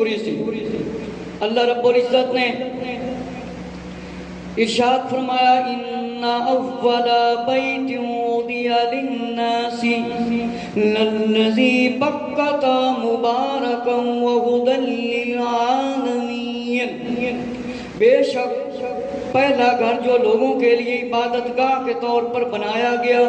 پوری سی۔ اللہ رب العزت نے ارشاد فرمایا ان اول بیت وضع للناس للذی بکۃ مبارکا وہدی للعالمین، بے شک پہلا گھر جو لوگوں کے لیے عبادت گاہ کے طور پر بنایا گیا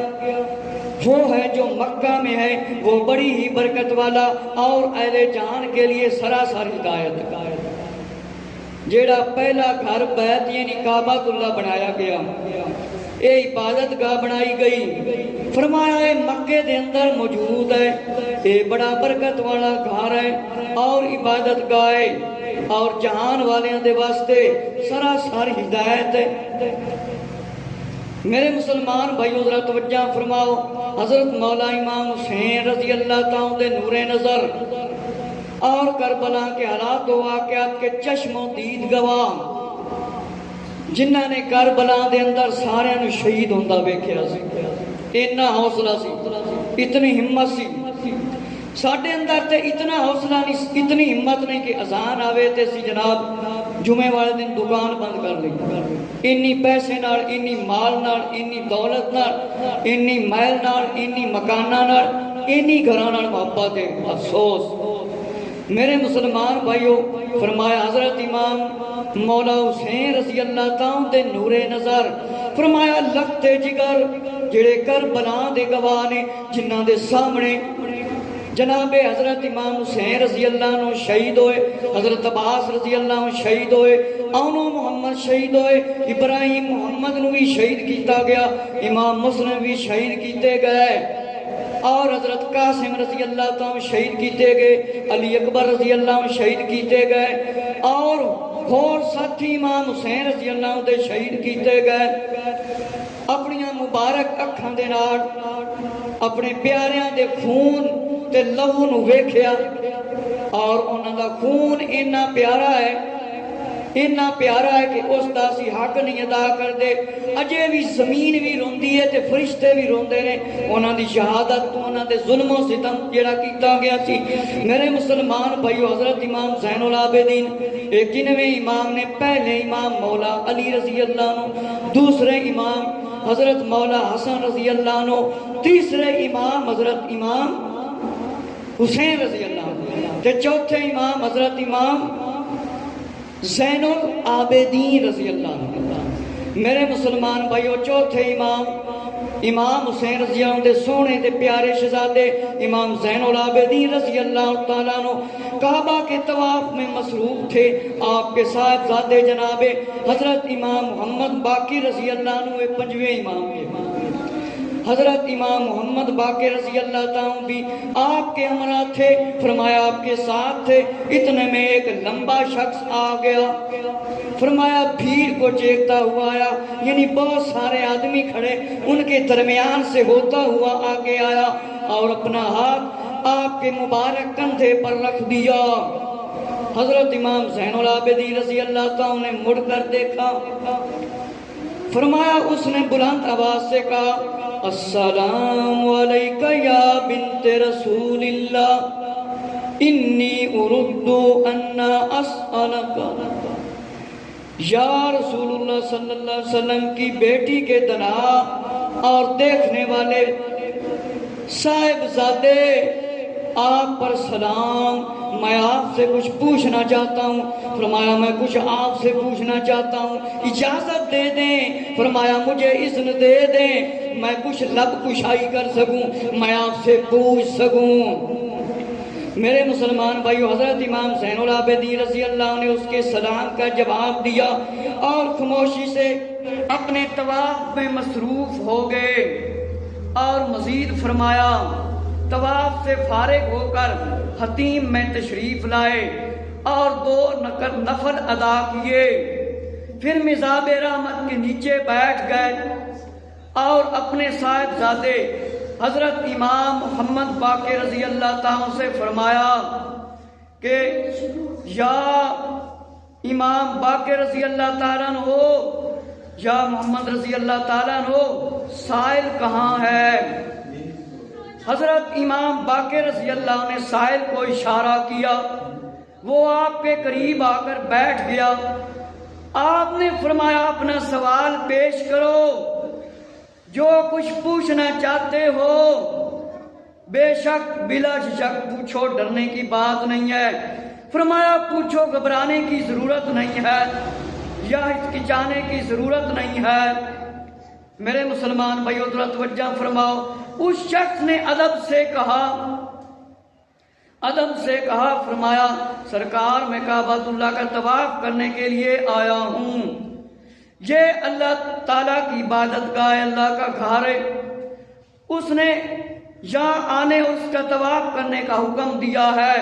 وہ ہے جو مکہ میں ہے، وہ بڑی ہی برکت والا اور اہل جہان کے لیے سراسر ہدایت کا ہے۔ جیڑا پہلا گھر بیت یعنی کعبۃ اللہ بنایا گیا، اے عبادت گاہ بنائی گئی، فرمایا اے مکے دے اندر موجود ہے، اے بڑا برکت والا گھر ہے اور عبادت گاہ ہے اور جہان والیاں دے واسطے سراسر ہدایت ہے۔ میرے مسلمان بھائیو ذرا توجہ فرماؤ، حضرت مولا امام حسین رضی اللہ تعالیٰ دے نور نظر اور کربلا کے حالات و واقعات کے چشم و دید گواہ جنہاں نے کربلا دے اندر سارے نو شہید ہوندہ ویکھیا سی، اتنا حوصلہ سی، اتنی ہمت سی۔ ساڈے اندر تے اتنا حوصلہ نہیں، اتنی ہمت نہیں کہ اذان آوے تے سی جناب جمعے والے دن دکان بند کر لی، انی پیسے نال، انی مال نال، انی دولت نال، انی محل نال، انی مکانہ نال، انی گھراں نال محبت ہے۔ افسوس میرے مسلمان بھائیو، فرمایا حضرت امام مولا حسین رضی اللہ تعالیٰ دے نور نظر، فرمایا لگتے جگر جڑے کربلا دے گواہ نے جنہاں دے سامنے جناب حضرت امام حسین رضی اللہ عنہ شہید ہوئے، حضرت عباس رضی اللہ عنہ شہید ہوئے، اونو محمد شہید ہوئے، ابراہیم محمد نو بھی شہید کیتا گیا، امام مسلم بھی شہید کیتے گئے اور حضرت قاسم رضی اللہ تعالیٰ شہید کیتے گئے، علی اکبر رضی اللہ عنہ شہید کیتے گئے اور ساتھی امام حسین رضی اللہ عنہ دے شہید کیتے گئے۔ اپنی مبارک اکھاں دے نال اپنے پیاریاں دے خون تے لہو نو ویکھیا اور انہاں دا خون اتنا پیارا ہے کہ اس دا سی حق نہیں ادا کر دے، اجے بھی زمین بھی روندی ہے تے فرشتے بھی روندے نے انہاں دی شہادت تو، انہاں دے ظلم و ستم جڑا کیتا گیا سی۔ میرے مسلمان بھائیو، حضرت امام زین العابدین ایک کنویں امام نے، پہلے امام مولا علی رضی اللہ عنہ، دوسرے امام حضرت مولا حسن رضی اللہ عنہ، تیسرے امام حضرت امام حسین رضی اللہ عنہ، تے چوتھے امام حضرت امام زین العابدین رضی اللہ عنہ۔ میرے مسلمان بھائیو، چوتھے امام حسین رضی اللہ عنہ دے سونے دے پیارے شہزادے امام زین العابدین رضی اللہ تعالیٰ عنہ کعبہ کے طواف میں مصروف تھے۔ آپ کے صاحبزادے جناب حضرت امام محمد باقر رضی اللہ عنہ پنجویں امام کے حضرت امام محمد باقر رضی اللہ تعالیٰ بھی آپ کے ہمراہ تھے، فرمایا آپ کے ساتھ تھے، اتنے میں ایک لمبا شخص آ گیا، فرمایا بھیڑ کو چیکتا ہوا آیا، یعنی بہت سارے آدمی کھڑے ان کے درمیان سے ہوتا ہوا آگے آیا اور اپنا ہاتھ آپ کے مبارک کندھے پر رکھ دیا۔ حضرت امام زین العابدین رضی اللہ تعالیٰ نے مڑ کر دیکھا، فرمایا اس نے بلند آواز سے کہا السلام علیکہ یا بنت رسول اللہ انی ارد ان اسألک، یا رسول اللہ صلی اللہ علیہ وسلم کی بیٹی کے دنا اور دیکھنے والے صاحبزادے، آپ پر سلام، میں آپ سے کچھ پوچھنا چاہتا ہوں۔ فرمایا میں کچھ آپ سے پوچھنا چاہتا ہوں، اجازت دے دیں۔ فرمایا مجھے اذن دے دیں، میں کچھ لب کشائی کر سکوں، میں آپ سے پوچھ سکوں۔ میرے مسلمان بھائیو، حضرت امام زین العابدین رضی اللہ عنہ نے اس کے سلام کا جواب دیا اور خاموشی سے اپنے طواف میں مصروف ہو گئے اور مزید فرمایا طواف سے فارغ ہو کر حتیم میں تشریف لائے اور 2 نفل ادا کیے، پھر مزاب رحمت کے نیچے بیٹھ گئے اور اپنے صاحبزادے حضرت امام محمد باقر رضی اللہ تعالیٰ سے فرمایا کہ یا امام باقر رضی اللہ تعالیٰ عنہ، یا محمد رضی اللہ تعالیٰ عنہ، سائل کہاں ہے؟ حضرت امام باقر رضی اللہ نے سائل کو اشارہ کیا وہ آپ کے قریب آ کر بیٹھ گیا۔ آپ نے فرمایا اپنا سوال پیش کرو، جو کچھ پوچھنا چاہتے ہو بے شک بلا شک پوچھو، ڈرنے کی بات نہیں ہے۔ فرمایا پوچھو، گھبرانے کی ضرورت نہیں ہے یا ہچکچانے کی ضرورت نہیں ہے۔ میرے مسلمان بھائیو ذرا توجہ فرماؤ، اس شخص نے ادب سے کہا، فرمایا سرکار میں کعبۃ اللہ کا طواف کرنے کے لیے آیا ہوں، یہ اللہ تعالیٰ کی عبادت گاہ ہے، اللہ کا گھر ہے، اس نے یہاں آنے اور اس کا طواف کرنے کا حکم دیا ہے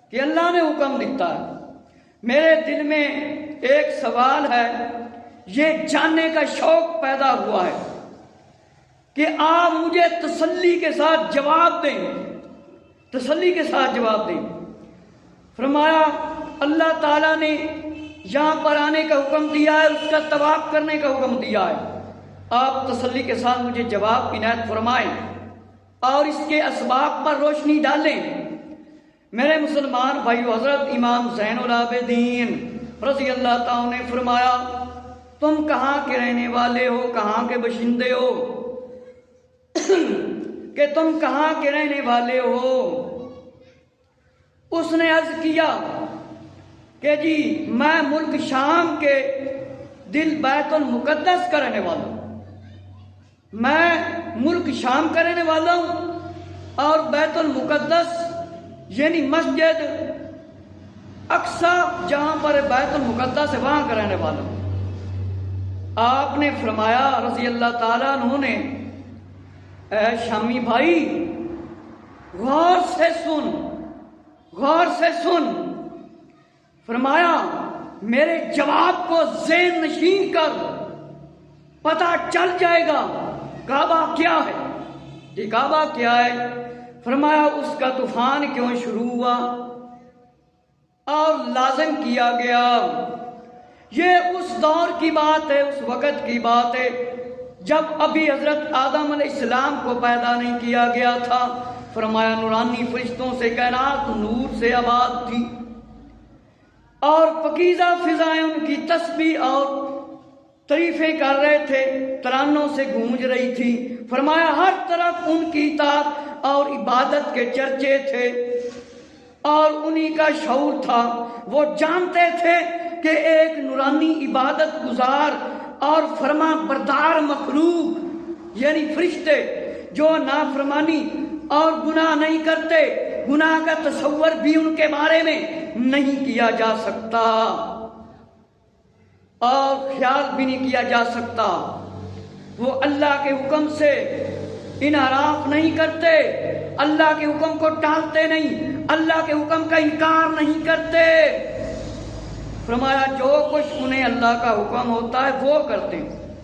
کہ اللہ نے حکم دیتا ہے۔ میرے دل میں ایک سوال ہے، یہ جاننے کا شوق پیدا ہوا ہے کہ آپ مجھے تسلی کے ساتھ جواب دیں، تسلی کے ساتھ جواب دیں۔ فرمایا اللہ تعالیٰ نے یہاں پر آنے کا حکم دیا ہے، اس کا طواف کرنے کا حکم دیا ہے، آپ تسلی کے ساتھ مجھے جواب عنایت فرمائیں اور اس کے اسباب پر روشنی ڈالیں۔ میرے مسلمان بھائیو، حضرت امام زین العابدین رضی اللہ تعالیٰ نے فرمایا تم کہاں کے رہنے والے ہو، کہاں کے باشندے ہو، کہ تم کہاں کے رہنے والے ہو؟ اس نے عرض کیا کہ جی میں ملک شام کے دل بیت المقدس کا رہنے والا ہوں، میں ملک شام کا رہنے والا ہوں اور بیت المقدس یعنی مسجد اقصی جہاں پر بیت المقدس ہے وہاں کا رہنے والا ہوں۔ آپ نے فرمایا رضی اللہ تعالیٰ عنہ نے، اے شامی بھائی غور سے سن، غور سے سن۔ فرمایا میرے جواب کو ذہن نشین کر، پتہ چل جائے گا کعبہ کیا ہے، یہ کعبہ کیا ہے۔ فرمایا اس کا طوفان کیوں شروع ہوا اور لازم کیا گیا؟ یہ اس دور کی بات ہے، اس وقت کی بات ہے جب ابھی حضرت آدم علیہ السلام کو پیدا نہیں کیا گیا تھا۔ فرمایا نورانی فرشتوں سے کائنات نور سے آباد تھی اور پاکیزہ فضائیں ان کی تسبیح اور تعریفیں کر رہے تھے، ترانوں سے گونج رہی تھی۔ فرمایا ہر طرف ان کی اطاعت اور عبادت کے چرچے تھے اور انہی کا شعور تھا۔ وہ جانتے تھے کہ ایک نورانی عبادت گزار اور فرما بردار مخلوق یعنی فرشتے جو نافرمانی اور گناہ نہیں کرتے، گناہ کا تصور بھی ان کے بارے میں نہیں کیا جا سکتا اور خیال بھی نہیں کیا جا سکتا۔ وہ اللہ کے حکم سے انحراف نہیں کرتے، اللہ کے حکم کو ٹالتے نہیں، اللہ کے حکم کا انکار نہیں کرتے۔ فرمایا جو کچھ انہیں اللہ کا حکم ہوتا ہے وہ کرتے ہیں،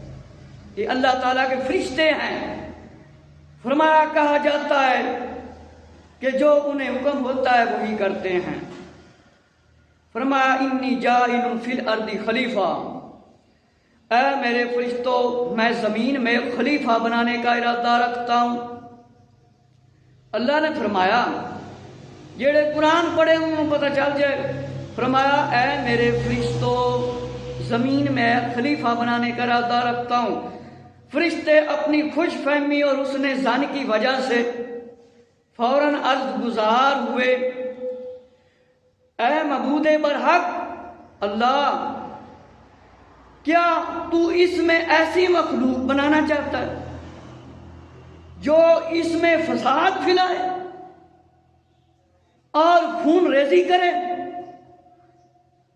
یہ اللہ تعالیٰ کے فرشتے ہیں۔ فرمایا کہا جاتا ہے کہ جو انہیں حکم ہوتا ہے وہی کرتے ہیں۔ فرمایا انی جاعل فی الارض خلیفہ، اے میرے فرشتوں میں زمین میں خلیفہ بنانے کا ارادہ رکھتا ہوں۔ اللہ نے فرمایا جڑے قرآن پڑھے انہوں پتہ چل جائے۔ فرمایا اے میرے فرشتوں زمین میں خلیفہ بنانے کا ارادہ رکھتا ہوں۔ فرشتے اپنی خوش فہمی اور حسن ظن کی وجہ سے فوراً عرض گزار ہوئے، اے معبود برحق اللہ، کیا تو اس میں ایسی مخلوق بنانا چاہتا ہے جو اس میں فساد پھیلائے اور خون ریزی کرے؟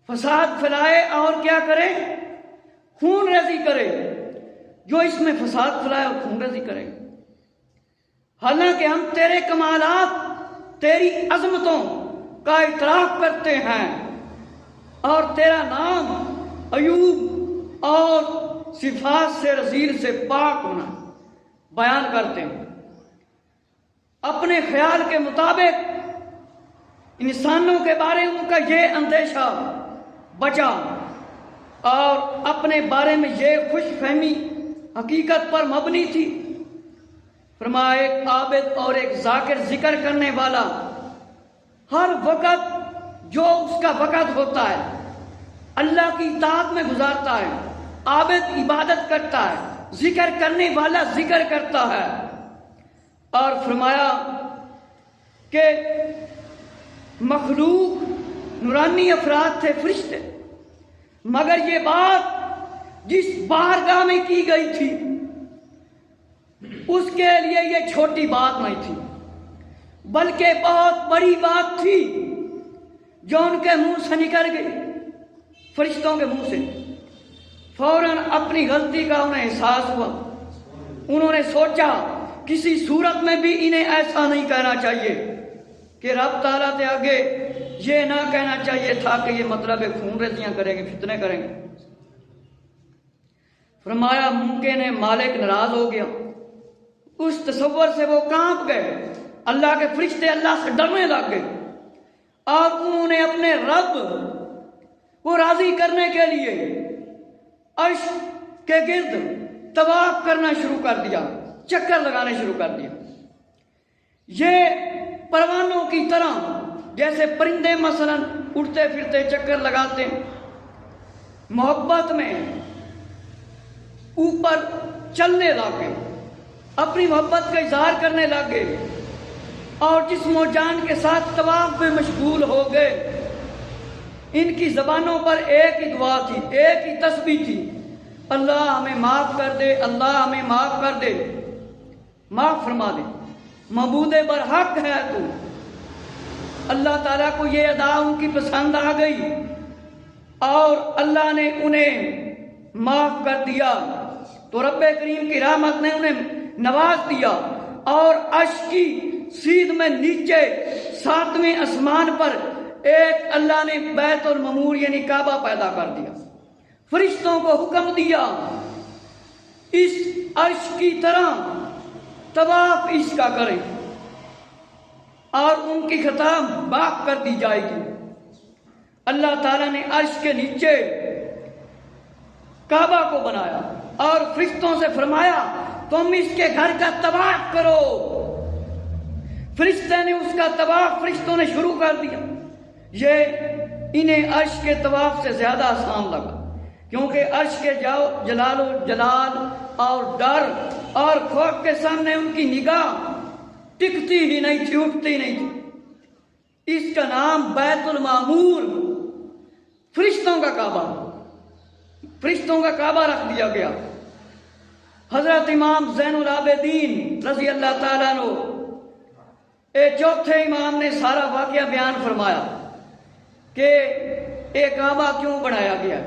فساد پھیلائے اور کیا کرے؟ خون ریزی کرے۔ جو اس میں فساد پھیلائے اور خون ریزی کرے۔ حالانکہ ہم تیرے کمالات، تیری عظمتوں کا اعتراف کرتے ہیں اور تیرا نام ایوب اور صفات سے رذیل سے پاک ہونا بیان کرتے ہیں۔ اپنے خیال کے مطابق انسانوں کے بارے میں ان کا یہ اندیشہ بچا اور اپنے بارے میں یہ خوش فہمی حقیقت پر مبنی تھی۔ فرمایا ایک عابد اور ایک ذاکر ذکر کرنے والا ہر وقت جو اس کا وقت ہوتا ہے اللہ کی اطاعت میں گزارتا ہے، عابد عبادت کرتا ہے، ذکر کرنے والا ذکر کرتا ہے۔ اور فرمایا کہ مخلوق نورانی افراد تھے، فرشتے، مگر یہ بات جس بارگاہ میں کی گئی تھی اس کے لیے یہ چھوٹی بات نہیں تھی، بلکہ بہت بڑی بات تھی جو ان کے منہ سے نکل گئی، فرشتوں کے منہ سے۔ فوراً اپنی غلطی کا انہیں احساس ہوا۔ انہوں نے سوچا کسی صورت میں بھی انہیں ایسا نہیں کہنا چاہیے کہ رب تعالیٰ کے آگے یہ نہ کہنا چاہیے تھا کہ یہ مطلب ہے خون ریزیاں کریں گے، فتنے کریں گے۔ فرمایا ممکن ہے مالک ناراض ہو گیا، اس تصور سے وہ کانپ گئے، اللہ کے فرشتے اللہ سے ڈرنے لگ گئے، اور انہوں نے اپنے رب کو راضی کرنے کے لیے عرش کے گرد طواف کرنا شروع کر دیا، چکر لگانے شروع کر دیا۔ یہ پروانوں کی طرح جیسے پرندے مثلا اڑتے پھرتے چکر لگاتے، محبت میں اوپر چلنے لگے، اپنی محبت کا اظہار کرنے لگے، اور جسم و جان کے ساتھ طواف میں مشغول ہو گئے۔ ان کی زبانوں پر ایک ہی دعا تھی، ایک ہی تسبیح تھی، اللہ ہمیں معاف کر دے، اللہ ہمیں معاف کر دے، معاف فرما دے، معبود برحق ہے تو۔ اللہ تعالیٰ کو یہ ادا ان کی پسند آ گئی اور اللہ نے انہیں معاف کر دیا، تو رب کریم کی رحمت نے انہیں نواز دیا، اور عرش کی سیدھ میں نیچے 7ویں آسمان پر ایک اللہ نے بیت المعمور یعنی کعبہ پیدا کر دیا۔ فرشتوں کو حکم دیا اس عرش کی طرح طواف اس کا کریں، اور ان کی خطا معاف کر دی جائے گی۔ اللہ تعالیٰ نے عرش کے نیچے کعبہ کو بنایا اور فرشتوں سے فرمایا تم اس کے گھر کا طواف کرو۔ فرشتے نے اس کا طواف فرشتوں نے شروع کر دیا۔ یہ انہیں عرش کے طواف سے زیادہ آسان لگا، کیونکہ عرش کے جلال و جلال اور ڈر اور خوف کے سامنے ان کی نگاہ ٹکتی ہی نہیں تھی، اٹھتی نہیں تھی۔ اس کا نام بیت المعمور، فرشتوں کا کعبہ، فرشتوں کا کعبہ رکھ دیا گیا۔ حضرت امام زین العابدین رضی اللہ تعالیٰ عنہ چوتھے امام نے سارا واقعہ بیان فرمایا کہ یہ کعبہ کیوں بنایا گیا۔